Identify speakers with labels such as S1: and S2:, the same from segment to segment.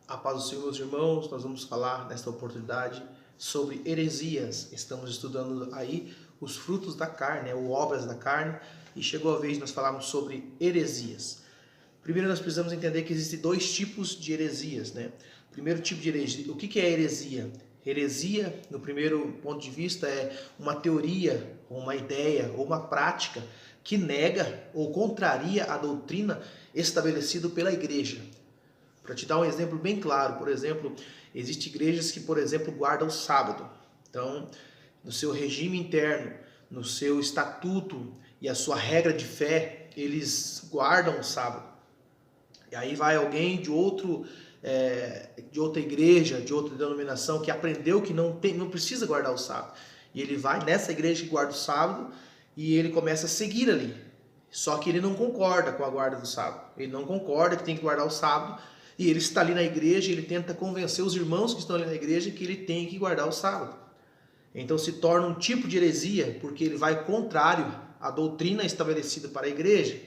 S1: A paz do Senhor, meus irmãos, nós vamos falar nesta oportunidade sobre heresias. Estamos estudando aí os frutos da carne, ou obras da carne, e chegou a vez de nós falarmos sobre heresias. Primeiro nós precisamos entender que existem dois tipos de heresias, né? Primeiro tipo de heresia, o que é heresia? Heresia, no primeiro ponto de vista, é uma teoria, ou uma ideia, ou uma prática que nega ou contraria a doutrina estabelecida pela igreja. Para te dar um exemplo bem claro, por exemplo, existem igrejas que, por exemplo, guardam o sábado. Então, no seu regime interno, no seu estatuto e a sua regra de fé, eles guardam o sábado. E aí vai alguém de outra igreja, de outra denominação, que aprendeu que não precisa guardar o sábado. E ele vai nessa igreja que guarda o sábado e ele começa a seguir ali. Só que ele não concorda com a guarda do sábado. Ele não concorda que tem que guardar o sábado. E ele está ali na igreja e ele tenta convencer os irmãos que estão ali na igreja que ele tem que guardar o sábado. Então se torna um tipo de heresia, porque ele vai contrário à doutrina estabelecida para a igreja.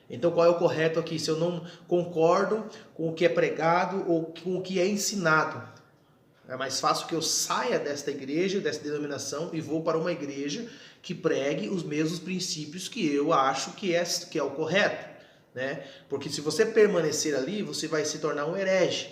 S1: Então qual é o correto aqui? Se eu não concordo com o que é pregado ou com o que é ensinado, é mais fácil que eu saia desta igreja, dessa denominação, e vou para uma igreja que pregue os mesmos princípios que eu acho que é o correto. Né? Porque se você permanecer ali, você vai se tornar um herege.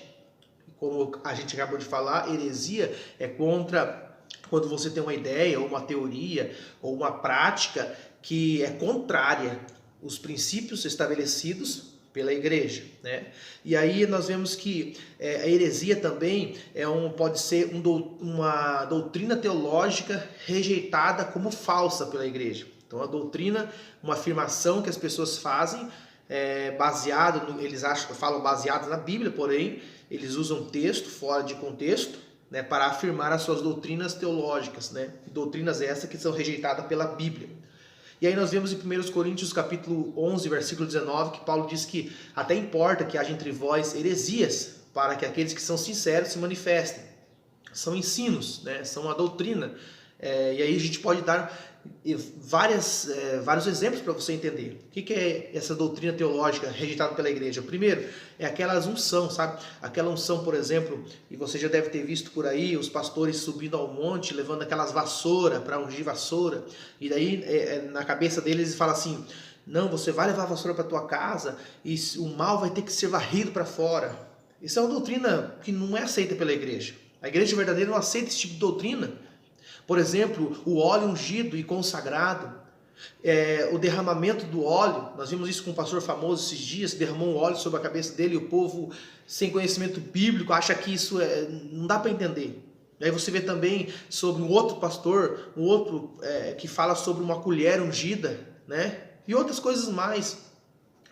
S1: Como a gente acabou de falar, heresia é contra quando você tem uma ideia, ou uma teoria, ou uma prática que é contrária aos princípios estabelecidos pela igreja. Né? E aí nós vemos que a heresia também pode ser uma doutrina teológica rejeitada como falsa pela igreja. Então a doutrina, uma afirmação que as pessoas fazem, falam baseado na Bíblia, porém eles usam texto fora de contexto, né, para afirmar as suas doutrinas teológicas, né? Doutrinas essas que são rejeitadas pela Bíblia. E aí nós vemos em 1 Coríntios capítulo 11, versículo 19, que Paulo diz que até importa que haja entre vós heresias, para que aqueles que são sinceros se manifestem. São ensinos, né? São a doutrina. E aí a gente pode dar vários exemplos para você entender. O que é essa doutrina teológica rejeitada pela igreja? Primeiro, é aquela unção, sabe? Aquela unção, por exemplo, e você já deve ter visto por aí, os pastores subindo ao monte, levando aquelas vassouras para ungir vassoura, e daí na cabeça deles fala assim: não, você vai levar a vassoura para tua casa e o mal vai ter que ser varrido para fora. Isso é uma doutrina que não é aceita pela igreja. A igreja verdadeira não aceita esse tipo de doutrina. Por exemplo, o óleo ungido e consagrado, o derramamento do óleo. Nós vimos isso com um pastor famoso esses dias, que derramou um óleo sobre a cabeça dele, e o povo, sem conhecimento bíblico, acha que isso não dá para entender. Aí você vê também sobre um outro pastor, que fala sobre uma colher ungida, né? E outras coisas mais.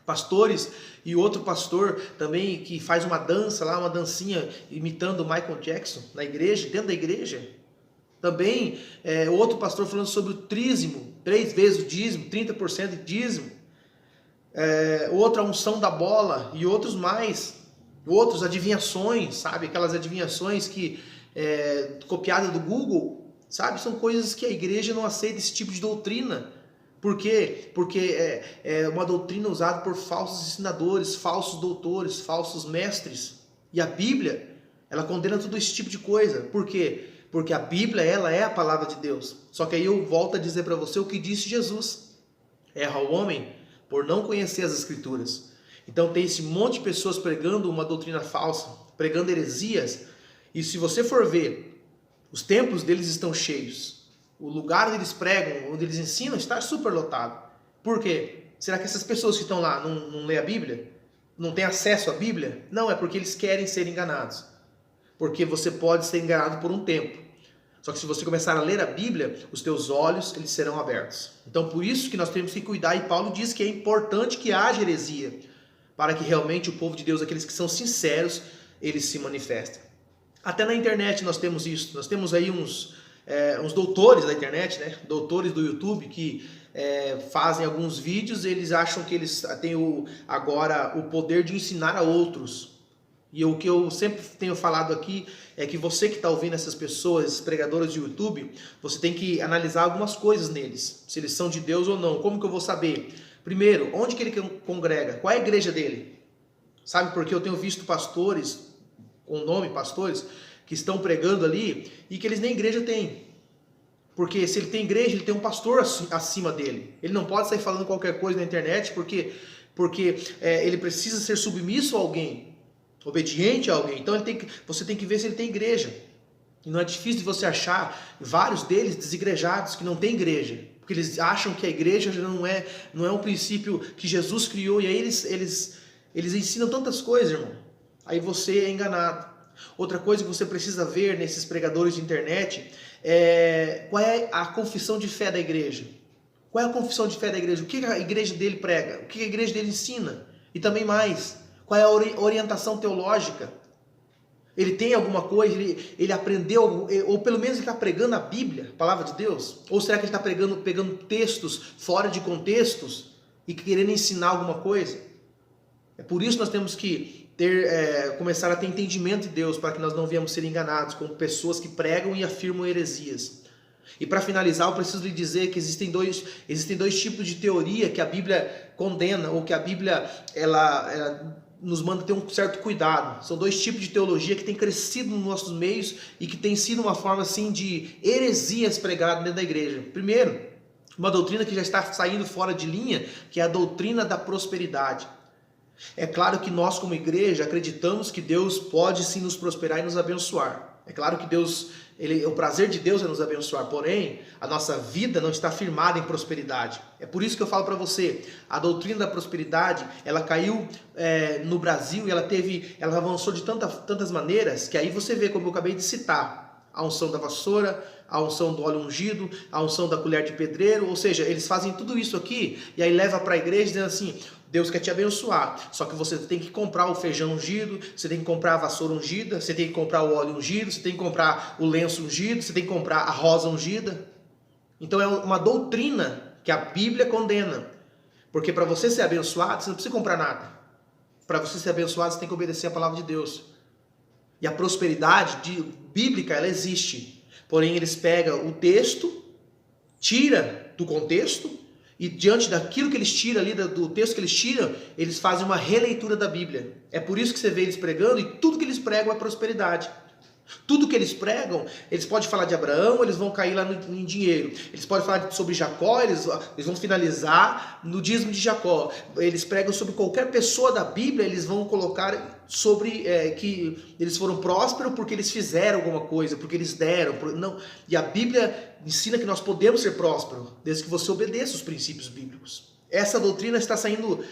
S1: Pastores e outro pastor também que faz uma dança lá, uma dancinha imitando o Michael Jackson na igreja, dentro da igreja. Também outro pastor falando sobre o dízimo, 3 vezes o dízimo, 30% de dízimo. Outra unção da bola e outros mais. Outros adivinhações, sabe? Aquelas adivinhações que copiadas do Google, sabe? São coisas que a igreja não aceita, esse tipo de doutrina. Por quê? Porque é uma doutrina usada por falsos ensinadores, falsos doutores, falsos mestres. E a Bíblia, ela condena todo esse tipo de coisa. Por quê? Porque a Bíblia, ela é a palavra de Deus. Só que aí eu volto a dizer para você o que disse Jesus. Erra o homem por não conhecer as Escrituras. Então tem esse monte de pessoas pregando uma doutrina falsa, pregando heresias. E se você for ver, os templos deles estão cheios. O lugar onde eles pregam, onde eles ensinam, está super lotado. Por quê? Será que essas pessoas que estão lá não lêem a Bíblia? Não têm acesso à Bíblia? Não, é porque eles querem ser enganados. Porque você pode ser enganado por um tempo. Só que se você começar a ler a Bíblia, os teus olhos eles serão abertos. Então por isso que nós temos que cuidar, e Paulo diz que é importante que haja heresia, para que realmente o povo de Deus, aqueles que são sinceros, eles se manifestem. Até na internet nós temos isso. Nós temos aí uns doutores da internet, né? Doutores do YouTube que fazem alguns vídeos, eles acham que eles têm agora o poder de ensinar a outros. E o que eu sempre tenho falado aqui é que você que está ouvindo essas pessoas, esses pregadores de YouTube, você tem que analisar algumas coisas neles, se eles são de Deus ou não. Como que eu vou saber? Primeiro, onde que ele congrega? Qual é a igreja dele? Sabe, porque eu tenho visto pastores com nome, pastores, que estão pregando ali e que eles nem igreja têm. Porque se ele tem igreja, ele tem um pastor acima dele. Ele não pode sair falando qualquer coisa na internet porque ele precisa ser submisso a alguém, obediente a alguém. Então você tem que ver se ele tem igreja. E não é difícil de você achar vários deles desigrejados que não têm igreja. Porque eles acham que a igreja não é um princípio que Jesus criou. E aí eles ensinam tantas coisas, irmão. Aí você é enganado. Outra coisa que você precisa ver nesses pregadores de internet é qual é a confissão de fé da igreja. Qual é a confissão de fé da igreja? O que a igreja dele prega? O que a igreja dele ensina? E também mais, qual é a orientação teológica? Ele tem alguma coisa, ele aprendeu, ou pelo menos ele está pregando a Bíblia, a palavra de Deus? Ou será que ele está pegando textos fora de contextos e querendo ensinar alguma coisa? É por isso que nós temos que começar a ter entendimento de Deus, para que nós não venhamos ser enganados com pessoas que pregam e afirmam heresias. E para finalizar, eu preciso lhe dizer que existem dois tipos de teoria que a Bíblia condena, ou que a Bíblia ela nos manda ter um certo cuidado. São dois tipos de teologia que têm crescido nos nossos meios e que tem sido uma forma assim de heresias pregadas dentro da igreja. Primeiro, uma doutrina que já está saindo fora de linha, que é a doutrina da prosperidade. É claro que nós, como igreja, acreditamos que Deus pode sim nos prosperar e nos abençoar. É claro que o prazer de Deus é nos abençoar, porém, a nossa vida não está firmada em prosperidade. É por isso que eu falo para você, a doutrina da prosperidade, ela caiu no Brasil e ela avançou de tantas maneiras, que aí você vê, como eu acabei de citar, a unção da vassoura, a unção do óleo ungido, a unção da colher de pedreiro, ou seja, eles fazem tudo isso aqui e aí leva para a igreja dizendo assim: Deus quer te abençoar, só que você tem que comprar o feijão ungido, você tem que comprar a vassoura ungida, você tem que comprar o óleo ungido, você tem que comprar o lenço ungido, você tem que comprar a rosa ungida. Então é uma doutrina que a Bíblia condena, porque para você ser abençoado, você não precisa comprar nada. Para você ser abençoado, você tem que obedecer a palavra de Deus. E a prosperidade bíblica, ela existe, porém eles pegam o texto, tira do contexto, e diante daquilo que eles tiram ali, do texto que eles tiram, eles fazem uma releitura da Bíblia. É por isso que você vê eles pregando, e tudo que eles pregam é prosperidade. Tudo que eles pregam, eles podem falar de Abraão, eles vão cair lá em dinheiro. Eles podem falar sobre Jacó, eles vão finalizar no dízimo de Jacó. Eles pregam sobre qualquer pessoa da Bíblia, eles vão colocar sobre que eles foram prósperos porque eles fizeram alguma coisa, porque eles deram. Não. E a Bíblia ensina que nós podemos ser prósperos, desde que você obedeça os princípios bíblicos. Essa doutrina está saindo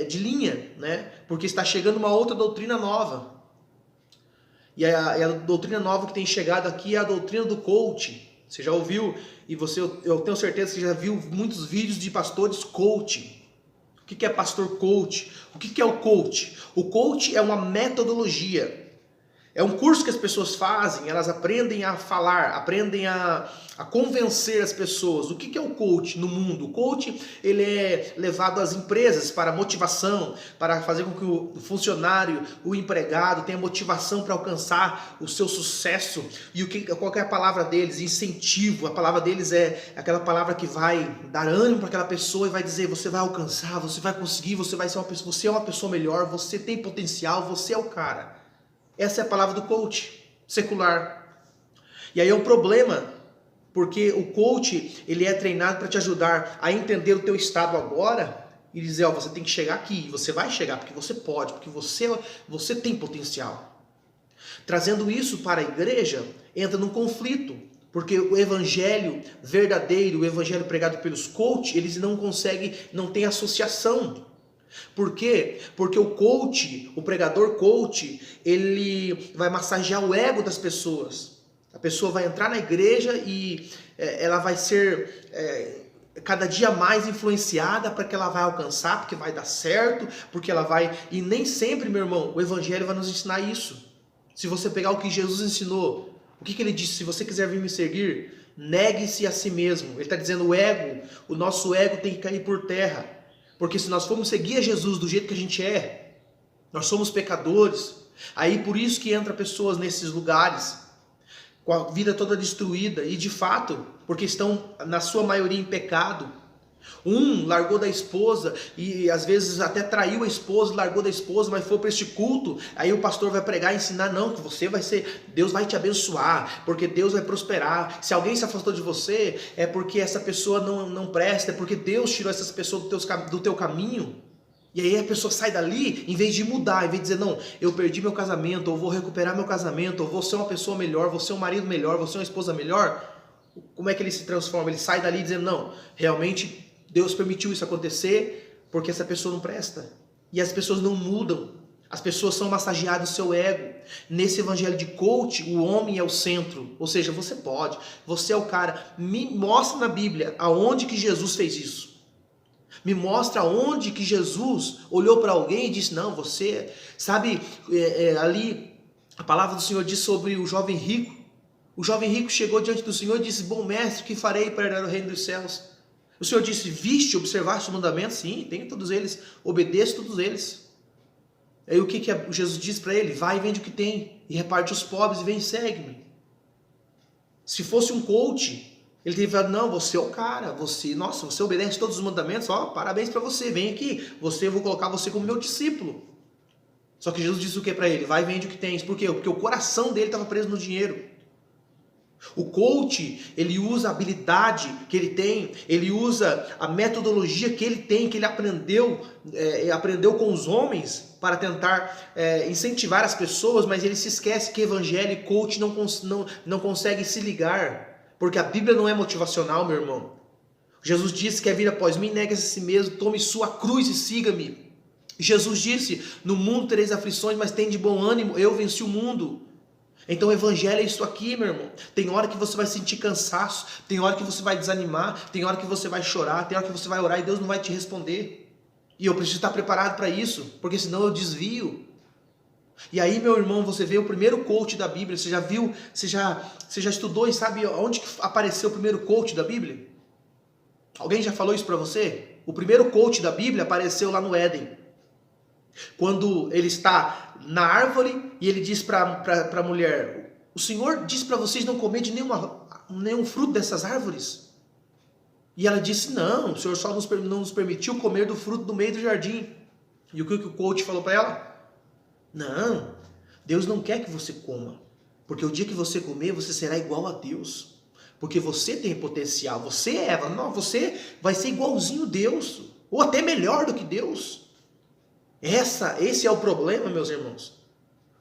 S1: de linha, né? Porque está chegando uma outra doutrina nova. E a doutrina nova que tem chegado aqui é a doutrina do coach. Você já ouviu, e eu tenho certeza que você já viu muitos vídeos de pastores coach. O que é pastor coach? O que é o coach? O coach é uma metodologia. É um curso que as pessoas fazem, elas aprendem a falar, aprendem a convencer as pessoas. O que é o coach no mundo? O coach, ele é levado às empresas para motivação, para fazer com que o funcionário, o empregado tenha motivação para alcançar o seu sucesso. E qual que é a palavra deles? Incentivo. A palavra deles é aquela palavra que vai dar ânimo para aquela pessoa e vai dizer: você vai alcançar, você vai conseguir, você é uma pessoa melhor, você tem potencial, você é o cara. Essa é a palavra do coach secular. E aí é um problema, porque o coach, ele é treinado para te ajudar a entender o teu estado agora e dizer: ó, você tem que chegar aqui, você vai chegar porque você pode, porque você tem potencial. Trazendo isso para a igreja, entra num conflito, porque o evangelho verdadeiro, o evangelho pregado pelos coaches, eles não tem associação. Por quê? Porque o coach, o pregador coach, ele vai massagear o ego das pessoas. A pessoa vai entrar na igreja e ela vai ser cada dia mais influenciada para que ela vai alcançar, porque vai dar certo, porque ela vai... E nem sempre, meu irmão, o evangelho vai nos ensinar isso. Se você pegar o que Jesus ensinou, o que ele disse: se você quiser vir me seguir, negue-se a si mesmo. Ele está dizendo o nosso ego tem que cair por terra. Porque se nós formos seguir a Jesus do jeito que a gente é, nós somos pecadores. Aí por isso que entra pessoas nesses lugares, com a vida toda destruída, e de fato, porque estão na sua maioria em pecado, Um largou da esposa e às vezes até traiu a esposa, largou da esposa, mas foi para este culto. Aí o pastor vai pregar e ensinar, não, que você vai ser, Deus vai te abençoar, porque Deus vai prosperar. Se alguém se afastou de você, é porque essa pessoa não presta, é porque Deus tirou essas pessoas do teu caminho. E aí a pessoa sai dali, em vez de mudar, em vez de dizer, não, eu perdi meu casamento, eu vou recuperar meu casamento, eu vou ser uma pessoa melhor, vou ser um marido melhor, vou ser uma esposa melhor. Como é que ele se transforma? Ele sai dali dizendo, não, realmente Deus permitiu isso acontecer porque essa pessoa não presta. E as pessoas não mudam. As pessoas são massageadas no seu ego. Nesse evangelho de coach, o homem é o centro. Ou seja, você pode, você é o cara. Me mostra na Bíblia aonde que Jesus fez isso. Me mostra aonde que Jesus olhou para alguém e disse, não, você... Sabe, ali a palavra do Senhor diz sobre o jovem rico. O jovem rico chegou diante do Senhor e disse, bom mestre, que farei para herdar o reino dos céus? O Senhor disse, viste, observaste os mandamentos? Sim, tenho todos eles, obedeço todos eles. Aí o que Jesus diz para ele? Vai e vende o que tem, e reparte os pobres, e vem e segue-me. Se fosse um coach, ele teria falado, não, você é o cara, você obedece todos os mandamentos, ó, parabéns para você, vem aqui, eu vou colocar você como meu discípulo. Só que Jesus disse o que para ele? Vai e vende o que tens. Por quê? Porque o coração dele estava preso no dinheiro. O coach, ele usa a habilidade que ele tem, ele usa a metodologia que ele tem, que ele aprendeu com os homens para tentar incentivar as pessoas, mas ele se esquece que evangelho e coach não conseguem se ligar, porque a Bíblia não é motivacional, meu irmão. Jesus disse que quer vir após mim, negue-se a si mesmo, tome sua cruz e siga-me. Jesus disse, no mundo tereis aflições, mas tem de bom ânimo, eu venci o mundo. Então o evangelho é isso aqui, meu irmão. Tem hora que você vai sentir cansaço, tem hora que você vai desanimar, tem hora que você vai chorar, tem hora que você vai orar e Deus não vai te responder. E eu preciso estar preparado para isso, porque senão eu desvio. E aí, meu irmão, você vê o primeiro coach da Bíblia, você já viu, você já estudou e sabe onde que apareceu o primeiro coach da Bíblia? Alguém já falou isso para você? O primeiro coach da Bíblia apareceu lá no Éden. Quando ele está na árvore e ele diz para a mulher, o Senhor disse para vocês não comer de nenhum fruto dessas árvores? E ela disse, não, o Senhor só não nos permitiu comer do fruto do meio do jardim. E o que o coach falou para ela? Não, Deus não quer que você coma, porque o dia que você comer, você será igual a Deus. Porque você tem potencial, você é Eva, não, você vai ser igualzinho a Deus, ou até melhor do que Deus. Esse é o problema, meus irmãos.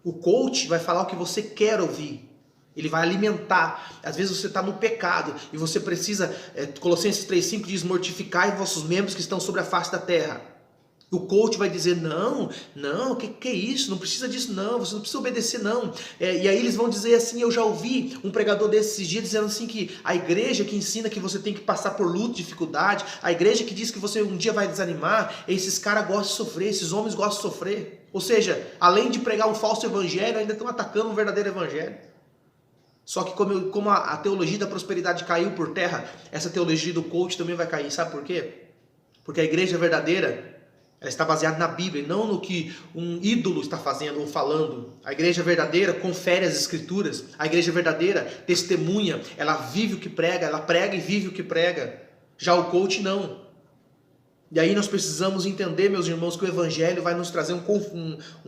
S1: O coach vai falar o que você quer ouvir. Ele vai alimentar. Às vezes você está no pecado e você precisa, Colossenses 3,5 diz, mortificai vossos membros que estão sobre a face da terra. O coach vai dizer, não, que é isso? Não precisa disso não, você não precisa obedecer não. E aí eles vão dizer assim, eu já ouvi um pregador desses dias dizendo assim que a igreja que ensina que você tem que passar por luta, dificuldade, a igreja que diz que você um dia vai desanimar, esses caras gostam de sofrer, esses homens gostam de sofrer. Ou seja, além de pregar um falso evangelho, ainda estão atacando um verdadeiro evangelho. Só que como a teologia da prosperidade caiu por terra, essa teologia do coach também vai cair. Sabe por quê? Porque a igreja verdadeira, ela está baseada na Bíblia, não no que um ídolo está fazendo ou falando. A igreja verdadeira confere as escrituras. A igreja verdadeira testemunha, ela vive o que prega, ela prega e vive o que prega. Já o coach não. E aí nós precisamos entender, meus irmãos, que o evangelho vai nos trazer um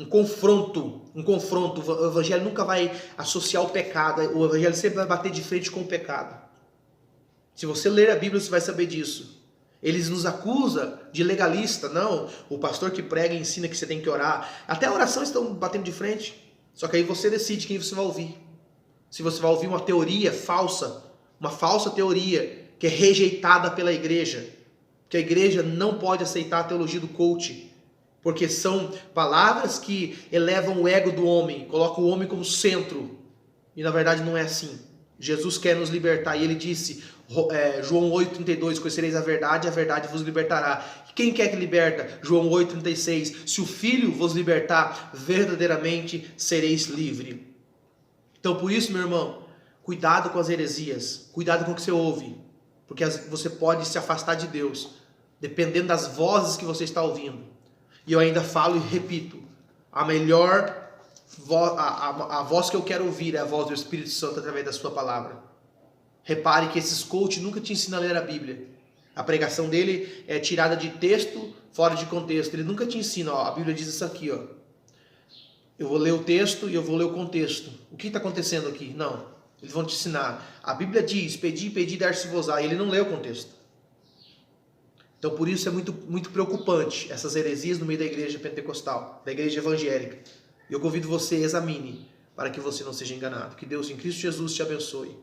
S1: confronto. O evangelho nunca vai associar o pecado. O evangelho sempre vai bater de frente com o pecado. Se você ler a Bíblia, você vai saber disso. Eles nos acusam de legalista. Não, o pastor que prega e ensina que você tem que orar. Até a oração estão batendo de frente. Só que aí você decide quem você vai ouvir. Se você vai ouvir uma teoria falsa, uma falsa teoria que é rejeitada pela igreja. Que a igreja não pode aceitar a teologia do coach. Porque são palavras que elevam o ego do homem, colocam o homem como centro. E na verdade não é assim. Jesus quer nos libertar e ele disse... João 8,32, conhecereis a verdade vos libertará. Quem quer que liberta? João 8,36, se o Filho vos libertar, verdadeiramente sereis livre. Então por isso, meu irmão, cuidado com as heresias, cuidado com o que você ouve, porque você pode se afastar de Deus, dependendo das vozes que você está ouvindo. E eu ainda falo e repito, a melhor voz, a voz que eu quero ouvir é a voz do Espírito Santo através da sua palavra. Repare que esses coaches nunca te ensinam a ler a Bíblia. A pregação dele é tirada de texto, fora de contexto. Ele nunca te ensina, ó, a Bíblia diz isso aqui, ó. Eu vou ler o texto e eu vou ler o contexto. O que está acontecendo aqui? Não. Eles vão te ensinar. A Bíblia diz, pedi, dar-se-vos-á. E ele não lê o contexto. Então, por isso é muito preocupante essas heresias no meio da igreja pentecostal, da igreja evangélica. E eu convido você, examine, para que você não seja enganado. Que Deus em Cristo Jesus te abençoe.